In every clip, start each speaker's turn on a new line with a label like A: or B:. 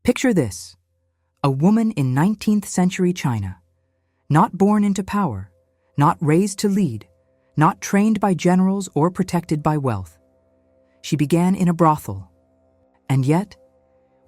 A: Picture this: a woman in 19th century China, not born into power, not raised to lead, not trained by generals or protected by wealth. She began in a brothel, and yet,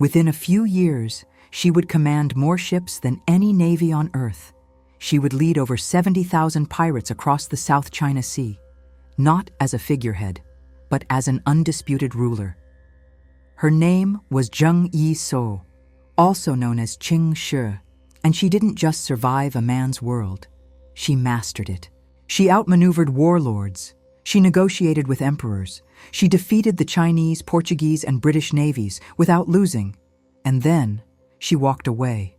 A: within a few years, she would command more ships than any navy on earth. She would lead over 70,000 pirates across the South China Sea, not as a figurehead, but as an undisputed ruler. Her name was Zheng Yi Sao, also known as Qing Shi, and she didn't just survive a man's world, she mastered it. She outmaneuvered warlords, she negotiated with emperors, she defeated the Chinese, Portuguese, and British navies without losing, and then she walked away,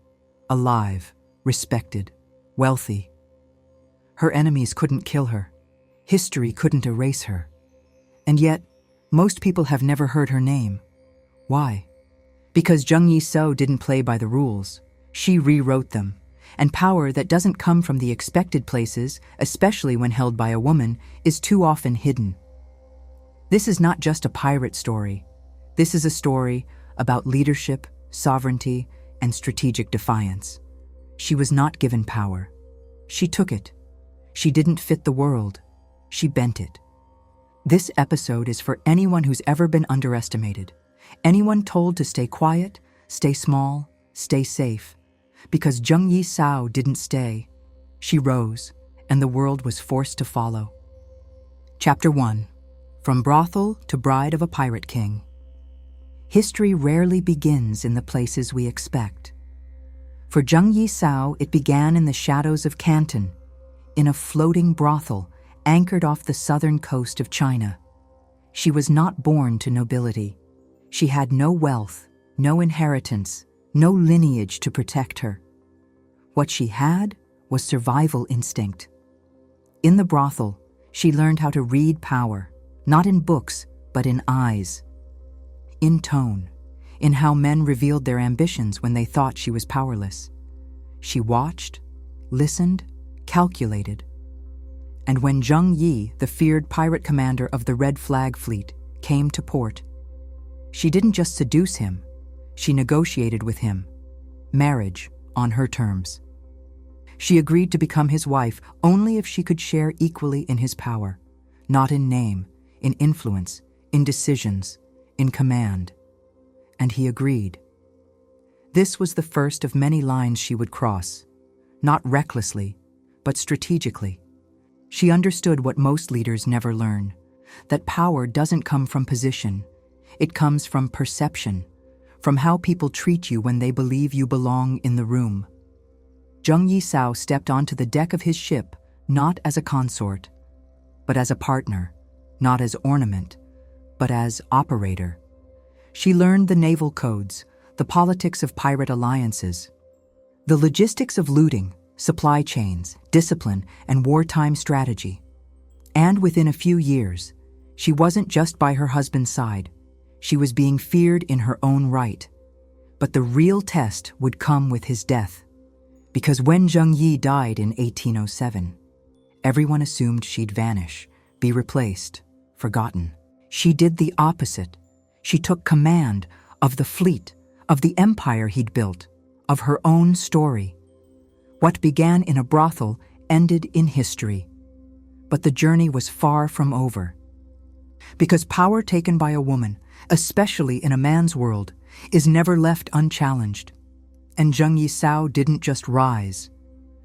A: alive, respected, wealthy. Her enemies couldn't kill her, history couldn't erase her, and yet most people have never heard her name. Why? Because Zheng Yi Sao didn't play by the rules, she rewrote them. And power that doesn't come from the expected places, especially when held by a woman, is too often hidden. This is not just a pirate story. This is a story about leadership, sovereignty, and strategic defiance. She was not given power. She took it. She didn't fit the world. She bent it. This episode is for anyone who's ever been underestimated, anyone told to stay quiet, stay small, stay safe. Because Zheng Yi Sao didn't stay. She rose, and the world was forced to follow. Chapter 1. From Brothel to Bride of a Pirate King. History rarely begins in the places we expect. For Zheng Yi Sao, it began in the shadows of Canton, in a floating brothel anchored off the southern coast of China. She was not born to nobility. She had no wealth, no inheritance, no lineage to protect her. What she had was survival instinct. In the brothel, she learned how to read power, not in books, but in eyes, in tone, in how men revealed their ambitions when they thought she was powerless. She watched, listened, calculated. And when Zheng Yi, the feared pirate commander of the Red Flag Fleet, came to port, she didn't just seduce him, she negotiated with him, marriage on her terms. She agreed to become his wife only if she could share equally in his power, not in name, in influence, in decisions, in command. And he agreed. This was the first of many lines she would cross, not recklessly, but strategically. She understood what most leaders never learn, that power doesn't come from position, it comes from perception, from how people treat you when they believe you belong in the room. Zheng Yi Sao stepped onto the deck of his ship not as a consort, but as a partner, not as ornament, but as operator. She learned the naval codes, the politics of pirate alliances, the logistics of looting, supply chains, discipline, and wartime strategy. And within a few years, she wasn't just by her husband's side. She was being feared in her own right. But the real test would come with his death. Because when Zheng Yi died in 1807, everyone assumed she'd vanish, be replaced, forgotten. She did the opposite. She took command of the fleet, of the empire he'd built, of her own story. What began in a brothel ended in history. But the journey was far from over. Because power taken by a woman, especially in a man's world, is never left unchallenged. And Zheng Yi Sao didn't just rise.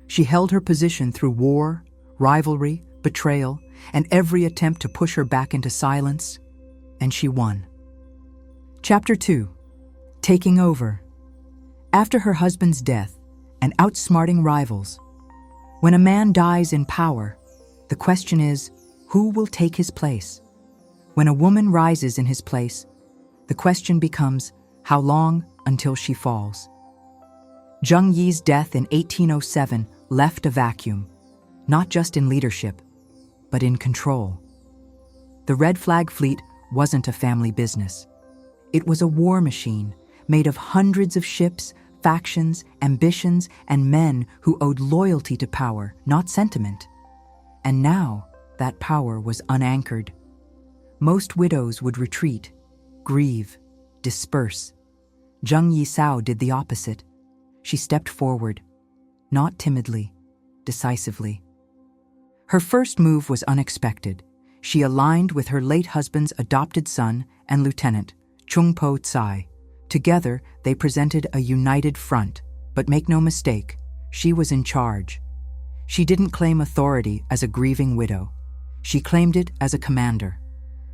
A: She held her position through war, rivalry, betrayal, and every attempt to push her back into silence, and she won. Chapter 2. Taking over. After her husband's death and outsmarting rivals, when a man dies in power, the question is, who will take his place? When a woman rises in his place, the question becomes, how long until she falls? Zheng Yi's death in 1807 left a vacuum, not just in leadership, but in control. The Red Flag Fleet wasn't a family business. It was a war machine made of hundreds of ships, factions, ambitions, and men who owed loyalty to power, not sentiment. And now, that power was unanchored. Most widows would retreat, grieve, disperse. Zheng Yi Sao did the opposite. She stepped forward, not timidly, decisively. Her first move was unexpected. She aligned with her late husband's adopted son and lieutenant, Chung Po Tsai. Together, they presented a united front. But make no mistake, she was in charge. She didn't claim authority as a grieving widow. She claimed it as a commander.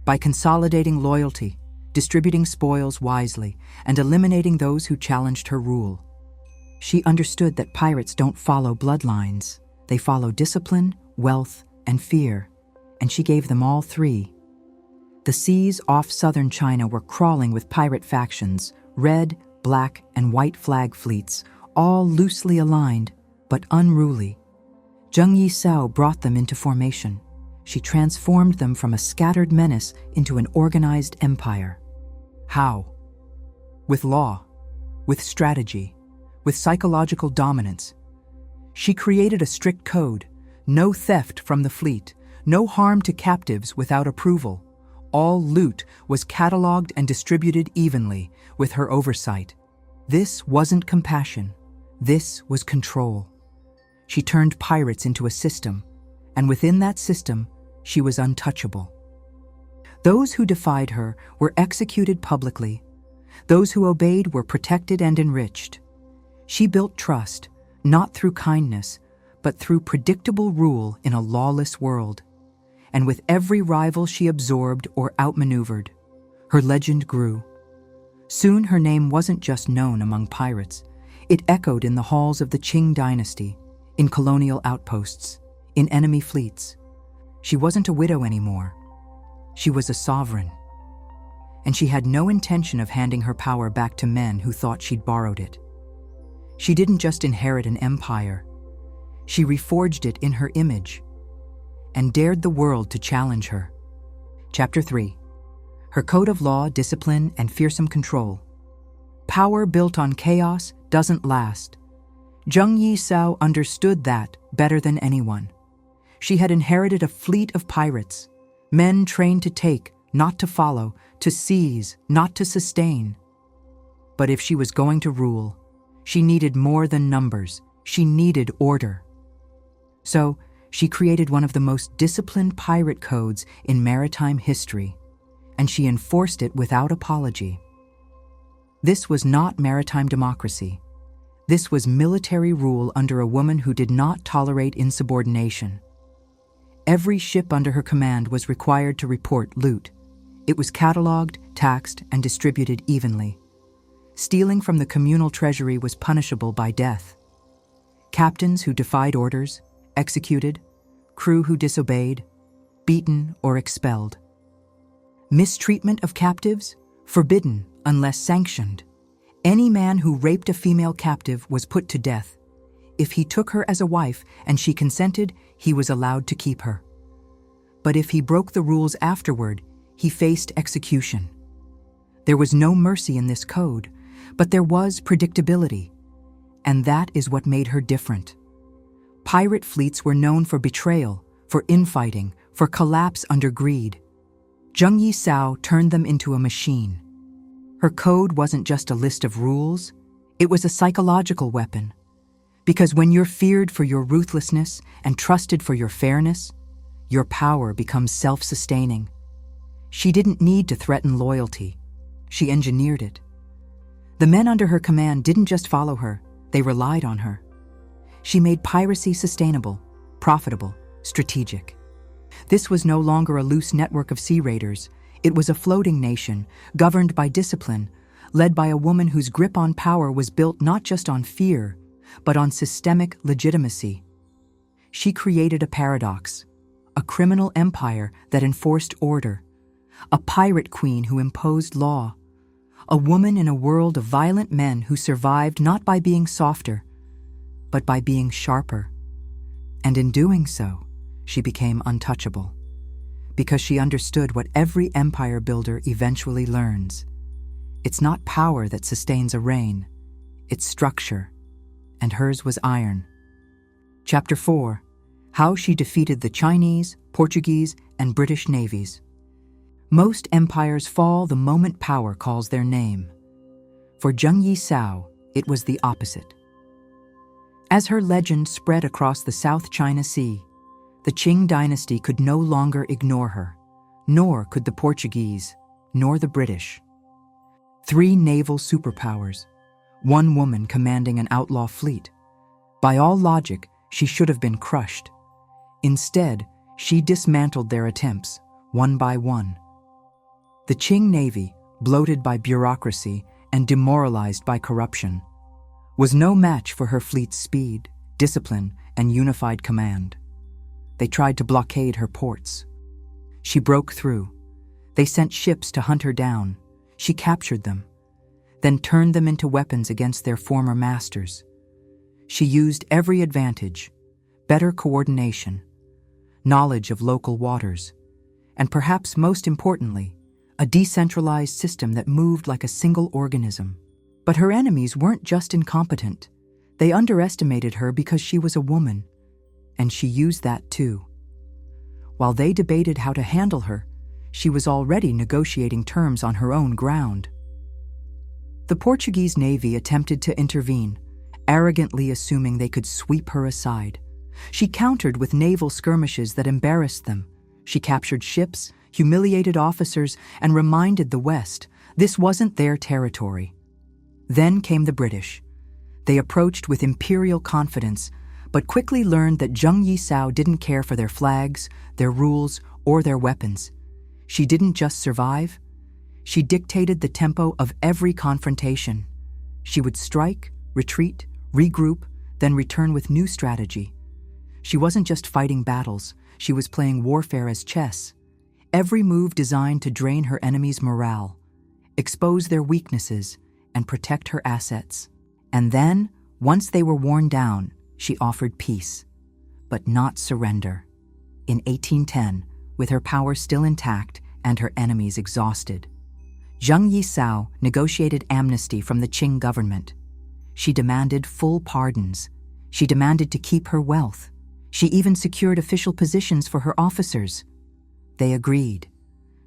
A: By consolidating loyalty, distributing spoils wisely, and eliminating those who challenged her rule. She understood that pirates don't follow bloodlines. They follow discipline, wealth, and fear, and she gave them all three. The seas off southern China were crawling with pirate factions, red, black, and white flag fleets, all loosely aligned, but unruly. Zheng Yi Sao brought them into formation. She transformed them from a scattered menace into an organized empire. How? With law, with strategy, with psychological dominance. She created a strict code: no theft from the fleet, no harm to captives without approval. All loot was cataloged and distributed evenly with her oversight. This wasn't compassion. This was control. She turned pirates into a system, and within that system, she was untouchable. Those who defied her were executed publicly. Those who obeyed were protected and enriched. She built trust, not through kindness, but through predictable rule in a lawless world. And with every rival she absorbed or outmaneuvered, her legend grew. Soon her name wasn't just known among pirates. It echoed in the halls of the Qing dynasty, in colonial outposts, in enemy fleets. She wasn't a widow anymore. She was a sovereign. And she had no intention of handing her power back to men who thought she'd borrowed it. She didn't just inherit an empire. She reforged it in her image and dared the world to challenge her. Chapter 3. Her code of law, discipline, and fearsome control. Power built on chaos doesn't last. Zheng Yi Sao understood that better than anyone. She had inherited a fleet of pirates, men trained to take, not to follow, to seize, not to sustain. But if she was going to rule, she needed more than numbers. She needed order. So, she created one of the most disciplined pirate codes in maritime history, and she enforced it without apology. This was not maritime democracy. This was military rule under a woman who did not tolerate insubordination. Every ship under her command was required to report loot. It was cataloged, taxed, and distributed evenly. Stealing from the communal treasury was punishable by death. Captains who defied orders, executed, crew who disobeyed, beaten or expelled. Mistreatment of captives? Forbidden unless sanctioned. Any man who raped a female captive was put to death. If he took her as a wife and she consented, he was allowed to keep her. But if he broke the rules afterward, he faced execution. There was no mercy in this code, but there was predictability. And that is what made her different. Pirate fleets were known for betrayal, for infighting, for collapse under greed. Zheng Yi Sao turned them into a machine. Her code wasn't just a list of rules, it was a psychological weapon. Because when you're feared for your ruthlessness and trusted for your fairness, your power becomes self-sustaining. She didn't need to threaten loyalty. She engineered it. The men under her command didn't just follow her, they relied on her. She made piracy sustainable, profitable, strategic. This was no longer a loose network of sea raiders. It was a floating nation, governed by discipline, led by a woman whose grip on power was built not just on fear, but on systemic legitimacy. She created a paradox, a criminal empire that enforced order, a pirate queen who imposed law, a woman in a world of violent men who survived not by being softer, but by being sharper. And in doing so, she became untouchable, because she understood what every empire builder eventually learns. It's not power that sustains a reign, it's structure, and hers was iron. Chapter 4. How she defeated the Chinese, Portuguese, and British navies. Most empires fall the moment power calls their name. For Zheng Yi Sao, it was the opposite. As her legend spread across the South China Sea, the Qing dynasty could no longer ignore her, nor could the Portuguese, nor the British. 3 naval superpowers, 1 woman commanding an outlaw fleet. By all logic, she should have been crushed. Instead, she dismantled their attempts, one by one. The Qing Navy, bloated by bureaucracy and demoralized by corruption, was no match for her fleet's speed, discipline, and unified command. They tried to blockade her ports. She broke through. They sent ships to hunt her down. She captured them, then turned them into weapons against their former masters. She used every advantage, better coordination, knowledge of local waters, and perhaps most importantly, a decentralized system that moved like a single organism. But her enemies weren't just incompetent. They underestimated her because she was a woman, and she used that too. While they debated how to handle her, she was already negotiating terms on her own ground. The Portuguese Navy attempted to intervene, arrogantly assuming they could sweep her aside. She countered with naval skirmishes that embarrassed them. She captured ships, humiliated officers, and reminded the West this wasn't their territory. Then came the British. They approached with imperial confidence, but quickly learned that Zheng Yi Sao didn't care for their flags, their rules, or their weapons. She didn't just survive. She dictated the tempo of every confrontation. She would strike, retreat, regroup, then return with new strategy. She wasn't just fighting battles, she was playing warfare as chess. Every move designed to drain her enemies' morale, expose their weaknesses, and protect her assets. And then, once they were worn down, she offered peace, but not surrender. In 1810, with her power still intact and her enemies exhausted, Zheng Yi Sao negotiated amnesty from the Qing government. She demanded full pardons. She demanded to keep her wealth. She even secured official positions for her officers. They agreed,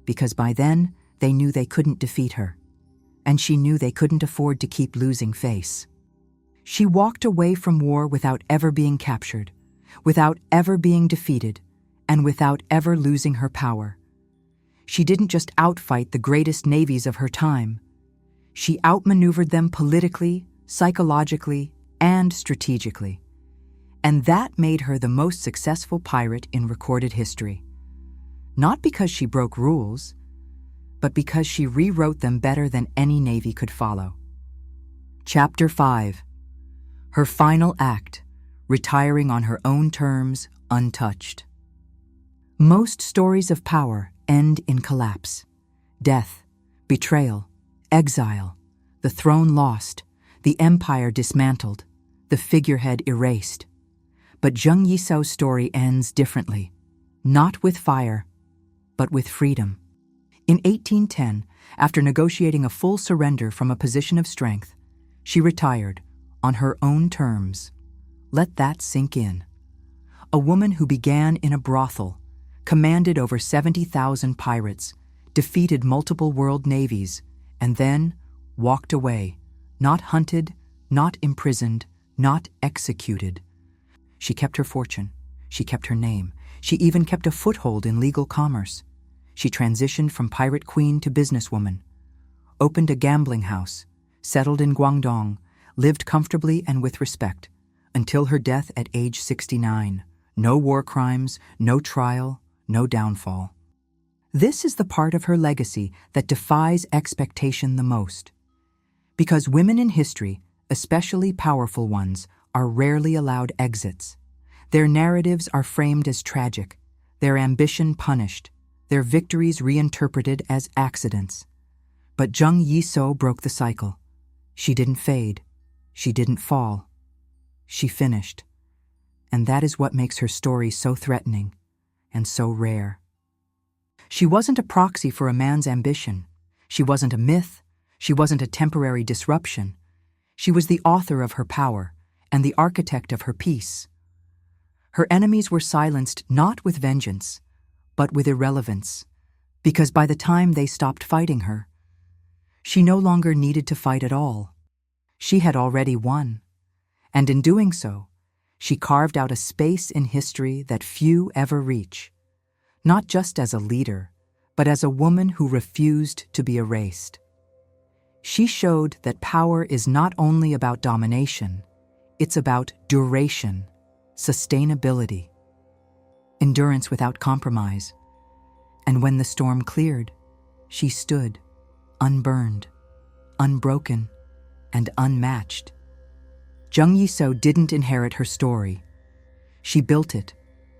A: because by then they knew they couldn't defeat her, and she knew they couldn't afford to keep losing face. She walked away from war without ever being captured, without ever being defeated, and without ever losing her power. She didn't just outfight the greatest navies of her time. She outmaneuvered them politically, psychologically, and strategically. And that made her the most successful pirate in recorded history. Not because she broke rules, but because she rewrote them better than any navy could follow. Chapter 5. Her final act, retiring on her own terms, untouched. Most stories of power end in collapse. Death, betrayal, exile, the throne lost, the empire dismantled, the figurehead erased. But Zheng Yi Sao's story ends differently, not with fire, but with freedom. In 1810, after negotiating a full surrender from a position of strength, she retired on her own terms. Let that sink in. A woman who began in a brothel, commanded over 70,000 pirates, defeated multiple world navies, and then walked away, not hunted, not imprisoned, not executed. She kept her fortune. She kept her name. She even kept a foothold in legal commerce. She transitioned from pirate queen to businesswoman, opened a gambling house, settled in Guangdong, lived comfortably and with respect, until her death at age 69. No war crimes, no trial, no downfall. This is the part of her legacy that defies expectation the most. Because women in history, especially powerful ones, are rarely allowed exits. Their narratives are framed as tragic, their ambition punished, their victories reinterpreted as accidents. But Zheng Yi Sao broke the cycle. She didn't fade. She didn't fall. She finished. And that is what makes her story so threatening and so rare. She wasn't a proxy for a man's ambition. She wasn't a myth. She wasn't a temporary disruption. She was the author of her power and the architect of her peace. Her enemies were silenced not with vengeance, but with irrelevance, because by the time they stopped fighting her, She no longer needed to fight at all. She had already won. And in doing so, she carved out a space in history that few ever reach, not just as a leader, but as a woman who refused to be erased. She showed that power is not only about domination, it's about duration, sustainability, endurance without compromise. And when the storm cleared, she stood, unburned, unbroken, and unmatched. Zheng Yi Sao didn't inherit her story. She built it,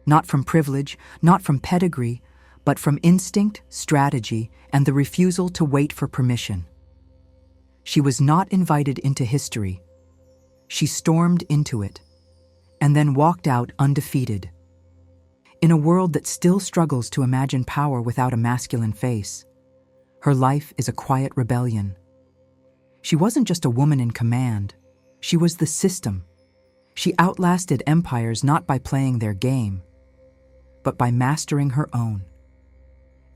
A: not from privilege, not from pedigree, but from instinct, strategy, and the refusal to wait for permission. She was not invited into history. She stormed into it, and then walked out undefeated. In a world that still struggles to imagine power without a masculine face, her life is a quiet rebellion. She wasn't just a woman in command, she was the system. She outlasted empires not by playing their game, but by mastering her own.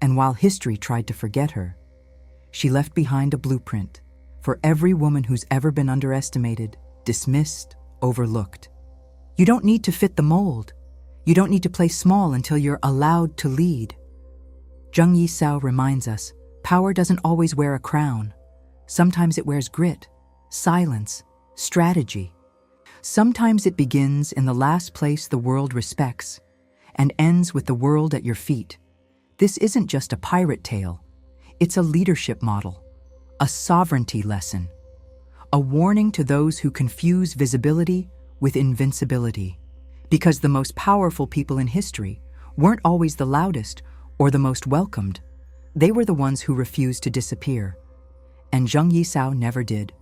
A: And while history tried to forget her, she left behind a blueprint for every woman who's ever been underestimated, dismissed, overlooked. You don't need to fit the mold. You don't need to play small until you're allowed to lead. Zheng Yi Sao reminds us, power doesn't always wear a crown. Sometimes it wears grit, silence, strategy. Sometimes it begins in the last place the world respects and ends with the world at your feet. This isn't just a pirate tale. It's a leadership model, a sovereignty lesson, a warning to those who confuse visibility with invincibility. Because the most powerful people in history weren't always the loudest or the most welcomed. They were the ones who refused to disappear. And Zheng Yi Sao never did.